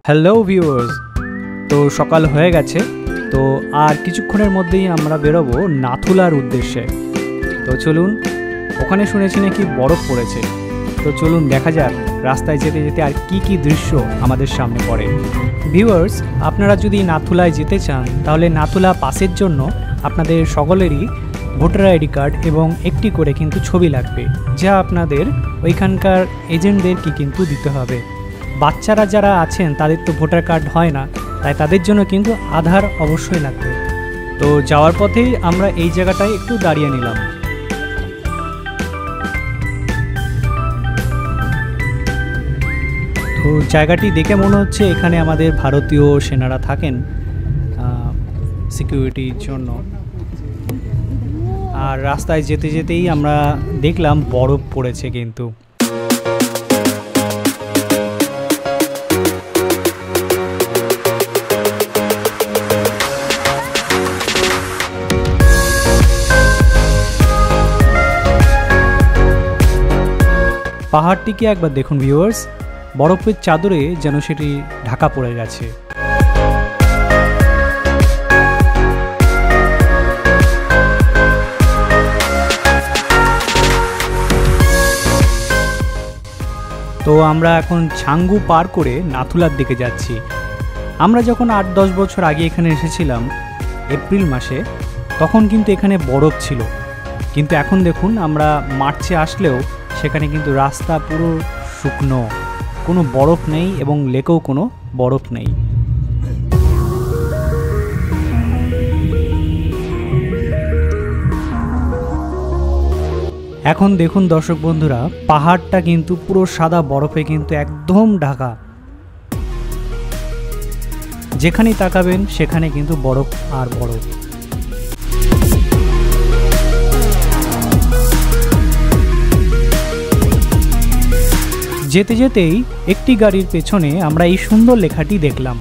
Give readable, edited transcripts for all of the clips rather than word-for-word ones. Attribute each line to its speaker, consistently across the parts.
Speaker 1: Hello viewers, তো সকাল হয়ে গেছে। তো আর কিছুক্ষণের মধ্যেই আমরা বেরোবো নাথুলার উদ্দেশ্যে। তো চলুন, ওখানে শুনেছি নাকি বরফ পড়েছে। তো চলুন দেখা যাক রাস্তায় যেতে যেতে আর কি কি দৃশ্য আমাদের সামনে পড়ে। ভিউয়ার্স, আপনারা যদি নাথুলায় যেতে চান তাহলে নাথুলা পাসের জন্য আপনাদের সকলেরই ভোটার আইডি কার্ড এবং একটি করে কিন্তু ছবি লাগবে, যা আপনাদের ওইখানকার এজেন্টদেরকে কিন্তু দিতে হবে। বাচ্চারা যারা আছেন তাদের তো ভোটার কার্ড হয় না, তাই তাদের জন্য কিন্তু আধার অবশ্যই লাগবে। তো যাওয়ার পথেই আমরা এই জায়গাটায় একটু দাঁড়িয়ে নিলাম। তো জায়গাটি দেখে মনে হচ্ছে এখানে আমাদের ভারতীয় সেনারা থাকেন সিকিউরিটির জন্য। আর রাস্তায় যেতে যেতেই আমরা দেখলাম বরফ পড়েছে কিন্তু। পাহাড়টিকে একবার দেখুন ভিউয়ার্স, বরফের চাদরে যেন সেটি ঢাকা পড়ে গেছে। তো আমরা এখন ছাঙ্গু পার করে নাথুলার দিকে যাচ্ছি। আমরা যখন 8-10 বছর আগে এখানে এসেছিলাম এপ্রিল মাসে, তখন কিন্তু এখানে বরফ ছিল, কিন্তু এখন দেখুন আমরা মার্চে আসলেও সেখানে কিন্তু রাস্তা পুরো শুকনো, কোনো বরফ নেই এবং লেকেও কোনো বরফ নেই। এখন দেখুন দর্শক বন্ধুরা, পাহাড়টা কিন্তু পুরো সাদা বরফে কিন্তু একদম ঢাকা। যেখানেই তাকাবেন সেখানে কিন্তু বরফ আর বরফ। যেতে যেতেই একটি গাড়ির পেছনে আমরা এই সুন্দর লেখাটি দেখলাম।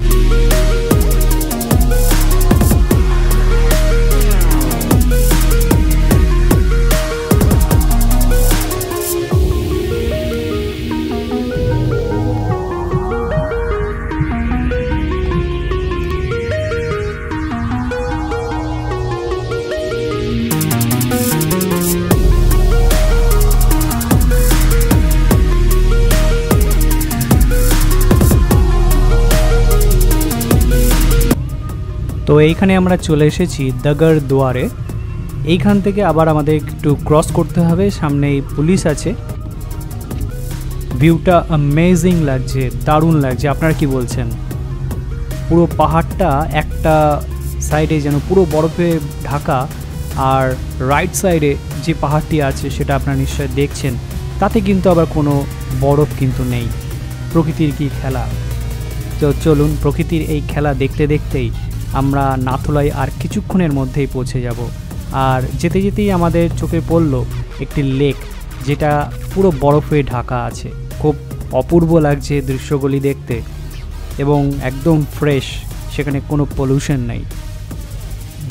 Speaker 1: তো এইখানে আমরা চলে এসেছি দাগর দুয়ারে। এইখান থেকে আবার আমাদের একটু ক্রস করতে হবে, সামনেই পুলিশ আছে। ভিউটা অ্যামেজিং লাগছে, দারুণ লাগছে। আপনারা কি বলছেন? পুরো পাহাড়টা একটা সাইডে যেন পুরো বরফে ঢাকা, আর রাইট সাইডে যে পাহাড়টি আছে সেটা আপনারা নিশ্চয় দেখছেন, তাতে কিন্তু আবার কোনো বরফ কিন্তু নেই। প্রকৃতির কি খেলা! তো চলুন, প্রকৃতির এই খেলা দেখতে দেখতেই আমরা নাথুলায় আর কিছুক্ষণের মধ্যেই পৌঁছে যাব। আর যেতে যেতেই আমাদের চোখে পড়ল একটি লেক, যেটা পুরো বরফে ঢাকা আছে। খুব অপূর্ব লাগছে দৃশ্যগুলি দেখতে এবং একদম ফ্রেশ, সেখানে কোনো পলিউশন নেই,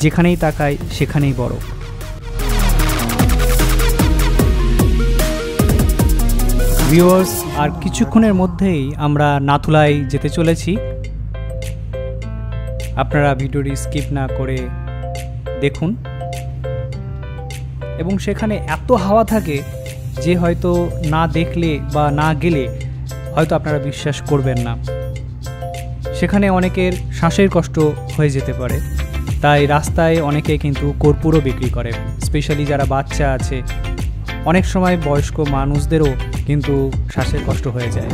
Speaker 1: যেখানেই তাকাই সেখানেই বরফ। ভিউয়ার্স, আর কিছুক্ষণের মধ্যেই আমরা নাথুলায় যেতে চলেছি। আপনারা ভিডিওটি স্কিপ না করে দেখুন। এবং সেখানে এত হাওয়া থাকে যে হয়তো না দেখলে বা না গেলে হয়তো আপনারা বিশ্বাস করবেন না। সেখানে অনেকের শ্বাসের কষ্ট হয়ে যেতে পারে, তাই রাস্তায় অনেকে কিন্তু কর্পূরও বিক্রি করে, স্পেশালি যারা বাচ্চা আছে। অনেক সময় বয়স্ক মানুষদেরও কিন্তু শ্বাসের কষ্ট হয়ে যায়।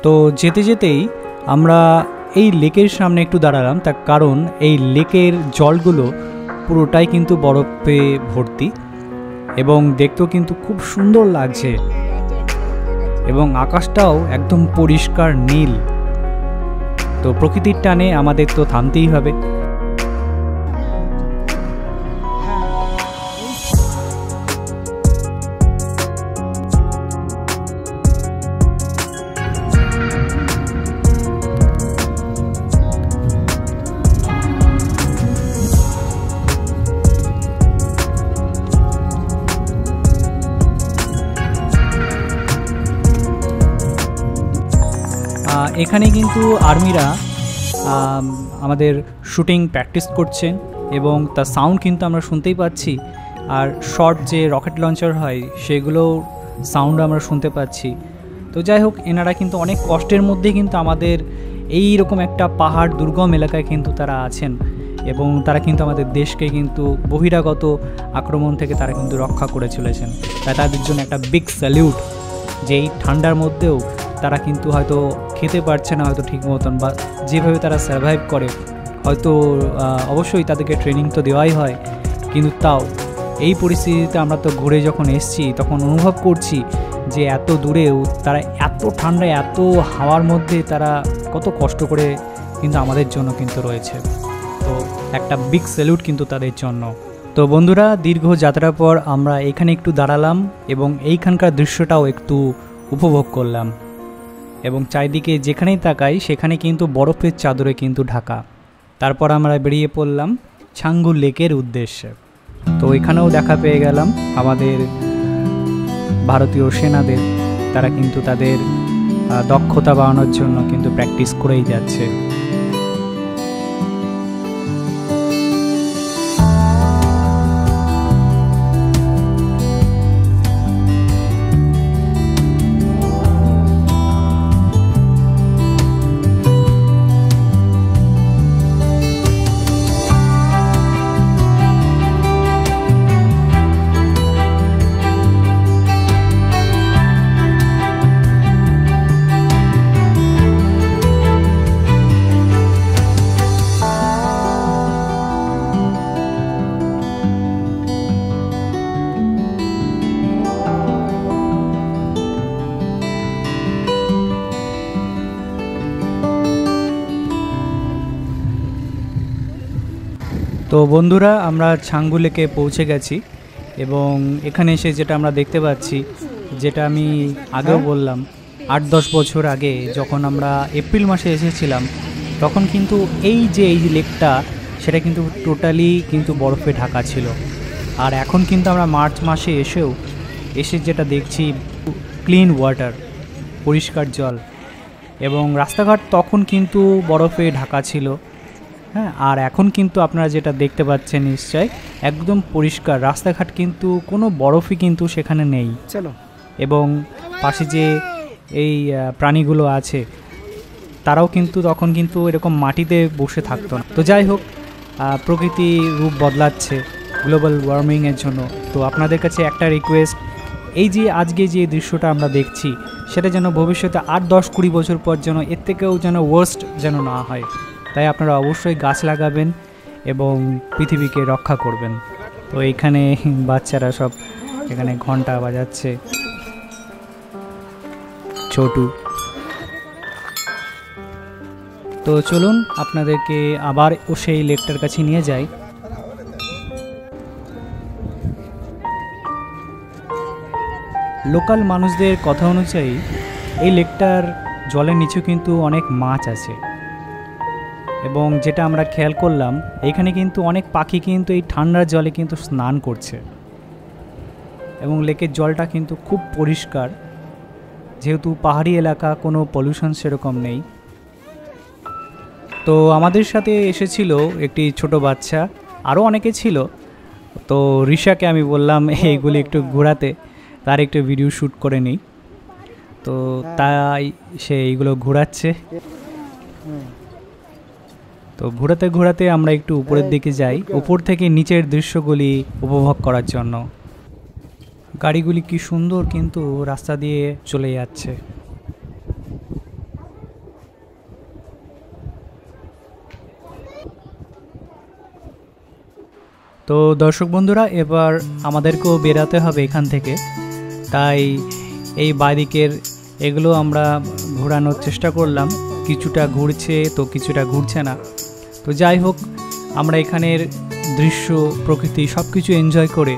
Speaker 1: তো যেতে যেতেই আমরা এই লেকের সামনে একটু দাঁড়ালাম, তার কারণ এই লেকের জলগুলো পুরোটাই কিন্তু বরফে ভর্তি এবং দেখতেও কিন্তু খুব সুন্দর লাগছে এবং আকাশটাও একদম পরিষ্কার নীল। তো প্রকৃতির টানে আমাদের তো থামতেই হবে। এখানে কিন্তু আর্মিরা আমাদের শুটিং প্র্যাকটিস করছেন এবং তার সাউন্ড কিন্তু আমরা শুনতেই পাচ্ছি। আর শর্ট যে রকেট লঞ্চার হয় সেগুলোও সাউন্ড আমরা শুনতে পাচ্ছি। তো যাই হোক, এনারা কিন্তু অনেক কষ্টের মধ্যে কিন্তু আমাদের এই রকম একটা পাহাড় দুর্গম এলাকায় কিন্তু তারা আছেন এবং তারা কিন্তু আমাদের দেশকে কিন্তু বহিরাগত আক্রমণ থেকে তারা কিন্তু রক্ষা করে চলেছেন। তাই তাদের জন্য একটা বিগ স্যালিউট, যে এই ঠান্ডার মধ্যেও তারা কিন্তু হয়তো খেতে পারছে না হয়তো ঠিক মতন, বা যেভাবে তারা সার্ভাইভ করে হয়তো অবশ্যই তাদেরকে ট্রেনিং তো দেওয়াই হয়, কিন্তু তাও এই পরিস্থিতিতে আমরা তো ঘুরে যখন এসছি তখন অনুভব করছি যে এত দূরেও তারা এত ঠান্ডায় এত হাওয়ার মধ্যে তারা কত কষ্ট করে কিন্তু আমাদের জন্য কিন্তু রয়েছে। তো একটা বিগ স্যালুট কিন্তু তাদের জন্য। তো বন্ধুরা, দীর্ঘ যাত্রার পর আমরা এখানে একটু দাঁড়ালাম এবং এইখানকার দৃশ্যটাও একটু উপভোগ করলাম এবং চারিদিকে যেখানেই তাকাই সেখানে কিন্তু বরফের চাদরে কিন্তু ঢাকা। তারপর আমরা বেরিয়ে পড়লাম ছাঙ্গু লেকের উদ্দেশ্যে। তো এখানেও দেখা পেয়ে গেলাম আমাদের ভারতীয় সেনাদের, তারা কিন্তু তাদের দক্ষতা বাড়ানোর জন্য কিন্তু প্র্যাকটিস করেই যাচ্ছে। তো বন্ধুরা, আমরা ছাঙ্গু লেকে পৌঁছে গেছি এবং এখানে এসে যেটা আমরা দেখতে পাচ্ছি, যেটা আমি আগেও বললাম ৮-১০ বছর আগে যখন আমরা এপ্রিল মাসে এসেছিলাম তখন কিন্তু এই লেকটা সেটা কিন্তু টোটালি কিন্তু বরফে ঢাকা ছিল। আর এখন কিন্তু আমরা মার্চ মাসে এসে যেটা দেখছি ক্লিন ওয়াটার, পরিষ্কার জল, এবং রাস্তাঘাট তখন কিন্তু বরফে ঢাকা ছিল। হ্যাঁ, আর এখন কিন্তু আপনারা যেটা দেখতে পাচ্ছেন নিশ্চয় একদম পরিষ্কার রাস্তাঘাট, কিন্তু কোনো বরফই কিন্তু সেখানে নেই। এবং পাশে যে এই প্রাণীগুলো আছে তারাও কিন্তু তখন কিন্তু এরকম মাটিতে বসে থাকতো না। তো যাই হোক, প্রকৃতি রূপ বদলাচ্ছে গ্লোবাল ওয়ার্মিংয়ের জন্য। তো আপনাদের কাছে একটা রিকোয়েস্ট, এই যে আজকে যে দৃশ্যটা আমরা দেখছি সেটা যেন ভবিষ্যতে ৮-১০-২০ বছর পর যেন এর থেকেও যেন ওয়ার্স্ট যেন না হয়। তাই আপনারা অবশ্যই গাছ লাগাবেন এবং পৃথিবীকে রক্ষা করবেন। তো এইখানে বাচ্চারা সব এখানে ঘন্টা বাজাচ্ছে, ছোটু। তো চলুন আপনাদেরকে আবার সেই লেকটার কাছে নিয়ে যাই। লোকাল মানুষদের কথা অনুযায়ী এই লেকটার জলের নিচে কিন্তু অনেক মাছ আছে এবং যেটা আমরা খেয়াল করলাম এখানে কিন্তু অনেক পাখি কিন্তু এই ঠান্ডার জলে কিন্তু স্নান করছে এবং লেকের জলটা কিন্তু খুব পরিষ্কার, যেহেতু পাহাড়ি এলাকা, কোনো পলিউশন সেরকম নেই। তো আমাদের সাথে এসেছিল একটি ছোট বাচ্চা, আরও অনেকে ছিল। তো রিশাকে আমি বললাম এইগুলি একটু ঘোরাতে, তার একটু ভিডিও শ্যুট করে নিই। তো তাই সে এইগুলো ঘোরাচ্ছে। তো ঘোরাতে ঘোরাতে আমরা একটু উপরের দিকে যাই, উপর থেকে নিচের দৃশ্যগুলি উপভোগ করার জন্য। গাড়িগুলি কি সুন্দর কিন্তু রাস্তা দিয়ে চলে যাচ্ছে। তো দর্শক বন্ধুরা, এবার আমাদেরকেও বেরাতে হবে এখান থেকে, তাই এই বাইদিকের এগুলো আমরা ঘোরানোর চেষ্টা করলাম। কিছুটা ঘুরছে তো কিছুটা ঘুরছে না। তো যাই হোক, আমরা এখানের দৃশ্য, প্রকৃতি সব কিছু এনজয় করে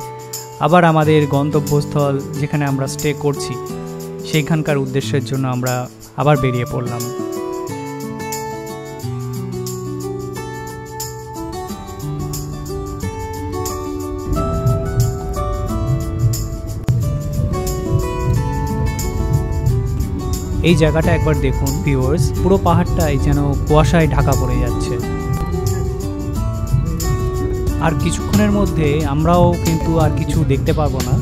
Speaker 1: আবার আমাদের গন্তব্যস্থল যেখানে আমরা স্টে করছি সেইখানকার উদ্দেশ্যের জন্য আমরা আবার বেরিয়ে পড়লাম। এই জায়গাটা একবার দেখুন ভিউয়ার্স, পুরো পাহাড়টাই যেন কুয়াশায় ঢাকা পড়ে যাচ্ছে। আর কিছুক্ষণের মধ্যে আমরাও কিন্তু আর কিছু দেখতে পারবো না,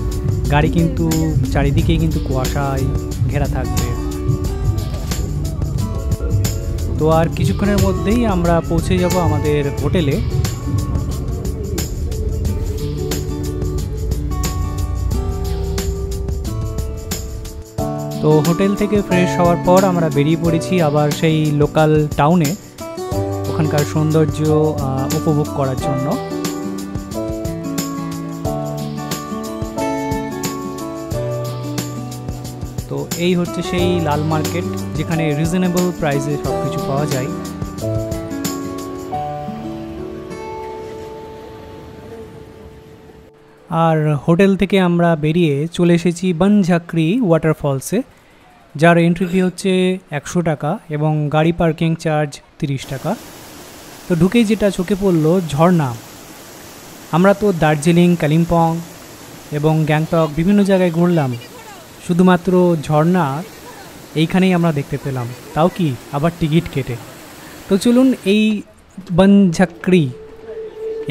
Speaker 1: গাড়ি কিন্তু চারিদিকেই কিন্তু কুয়াশায় ঘেরা থাকবে। তো আর কিছুক্ষণের মধ্যেই আমরা পৌঁছে যাব আমাদের হোটেলে। তো হোটেল থেকে ফ্রেশ হওয়ার পর আমরা বেরিয়ে পড়েছি আবার সেই লোকাল টাউনে, ওখানকার সৌন্দর্য উপভোগ করার জন্য। তো এই হচ্ছে সেই লাল মার্কেট, যেখানে রিজনেবল প্রাইসে সব কিছু পাওয়া যায়। আর হোটেল থেকে আমরা বেরিয়ে চলে এসেছি বনঝাকরি ওয়াটারফলসে, যার এন্ট্রি ফি হচ্ছে 100 টাকা এবং গাড়ি পার্কিং চার্জ 30 টাকা। তো ঢুকেই যেটা চোখে পড়লো ঝর্ণা। আমরা তো দার্জিলিং, কালিম্পং এবং গ্যাংটক বিভিন্ন জায়গায় ঘুরলাম, শুধুমাত্র ঝর্ণা এইখানেই আমরা দেখতে পেলাম, তাও কি আবার টিকিট কেটে। তো চলুন এই বনঝাকরি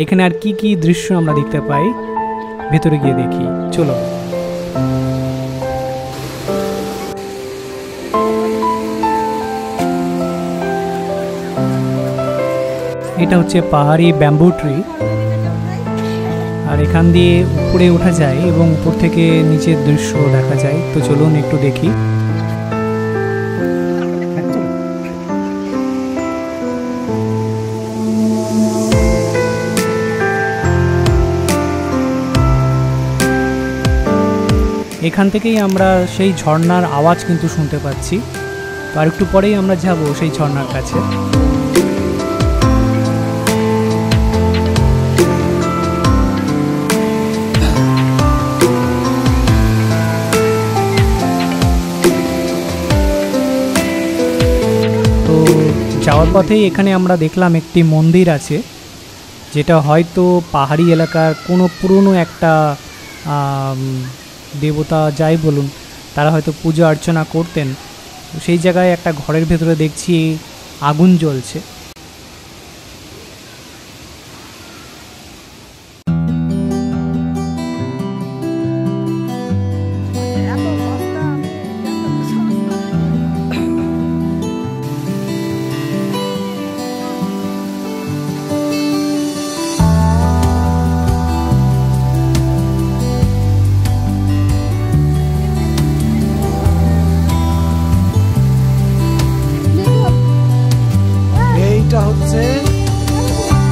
Speaker 1: এখানে আর কি কি দৃশ্য আমরা দেখতে পাই ভেতরে গিয়ে দেখি, চলো। এটা হচ্ছে পাহাড়ি ব্যাম্বু ট্রি, আর এখান দিয়ে উপরে ওঠা যায় এবং উপর থেকে নিচের দৃশ্য দেখা যায়। তো চলুন একটু দেখি। এখান থেকেই আমরা সেই ঝর্ণার আওয়াজ কিন্তু শুনতে পাচ্ছি। তো আর একটু পরেই আমরা যাব সেই ঝর্ণার কাছে। তো যাওয়ার পথেই এখানে আমরা দেখলাম একটি মন্দির আছে, যেটা হয়তো পাহাড়ি এলাকার কোনো পুরনো একটা দেবতা যাই বলুন, তারা হয়তো পূজা অর্চনা করতেন। সেই জায়গায় একটা ঘরের ভেতরে দেখছি আগুন জ্বলছে।
Speaker 2: হচ্ছে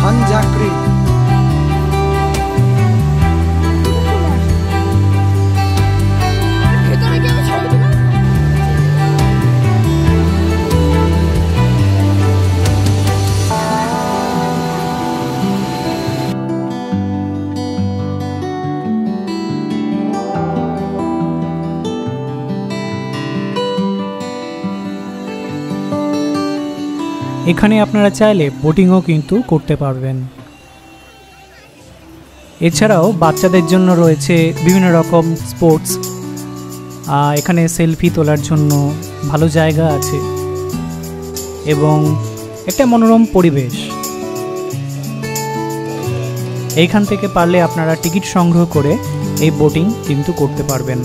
Speaker 2: বনঝাকরি।
Speaker 1: এখানে আপনারা চাইলে বোটিংও কিন্তু করতে পারবেন। এছাড়াও বাচ্চাদের জন্য রয়েছে বিভিন্ন রকম স্পোর্টস। এখানে সেলফি তোলার জন্য ভালো জায়গা আছে এবং একটা মনোরম পরিবেশ। এইখান থেকে পারলে আপনারা টিকিট সংগ্রহ করে এই বোটিং কিন্তু করতে পারবেন।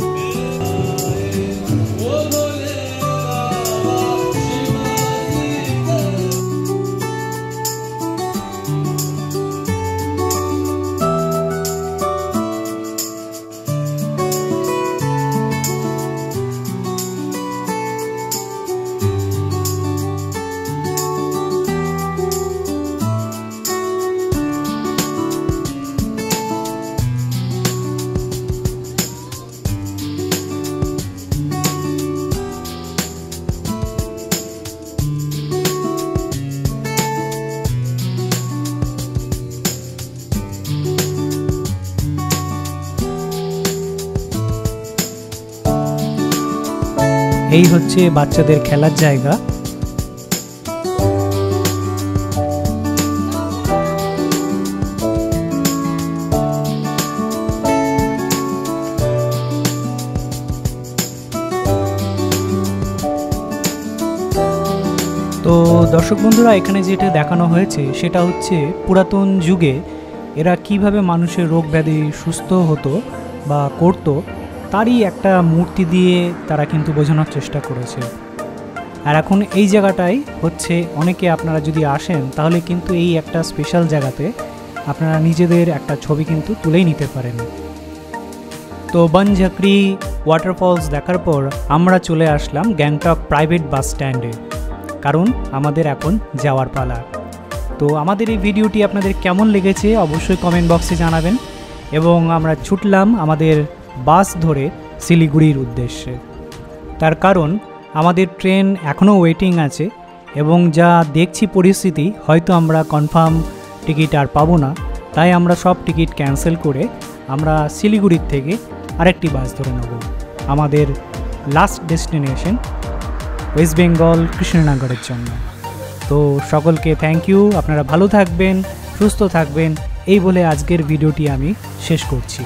Speaker 1: এই হচ্ছে বাচ্চাদের খেলার জায়গা। তো দর্শক বন্ধুরা, এখানে যেটা দেখানো হয়েছে সেটা হচ্ছে পুরাতন যুগে এরা কিভাবে মানুষের রোগ ব্যাধি সুস্থ হতো বা করতো তারই একটা মূর্তি দিয়ে তারা কিন্তু বোঝানোর চেষ্টা করেছে। আর এখন এই জায়গাটায় হচ্ছে অনেকে আপনারা যদি আসেন তাহলে কিন্তু এই একটা স্পেশাল জায়গাতে আপনারা নিজেদের একটা ছবি কিন্তু তুলেই নিতে পারেন। তো বনঝাকরি ওয়াটারফলস দেখার পর আমরা চলে আসলাম গ্যাংটক প্রাইভেট বাস স্ট্যান্ডে, কারণ আমাদের এখন যাওয়ার পালা। তো আমাদের এই ভিডিওটি আপনাদের কেমন লেগেছে অবশ্যই কমেন্ট বক্সে জানাবেন। এবং আমরা ছুটলাম আমাদের বাস ধরে শিলিগুড়ির উদ্দেশ্যে। তার কারণ আমাদের ট্রেন এখনও ওয়েটিং আছে এবং যা দেখছি পরিস্থিতি হয়তো আমরা কনফার্ম টিকিট আর পাবো না, তাই আমরা সব টিকিট ক্যান্সেল করে আমরা শিলিগুড়ির থেকে আরেকটি বাস ধরে নেব আমাদের লাস্ট ডেস্টিনেশন ওয়েস্ট বেঙ্গল কৃষ্ণনগরের জন্য। তো সকলকে থ্যাংক ইউ, আপনারা ভালো থাকবেন, সুস্থ থাকবেন এই বলে আজকের ভিডিওটি আমি শেষ করছি।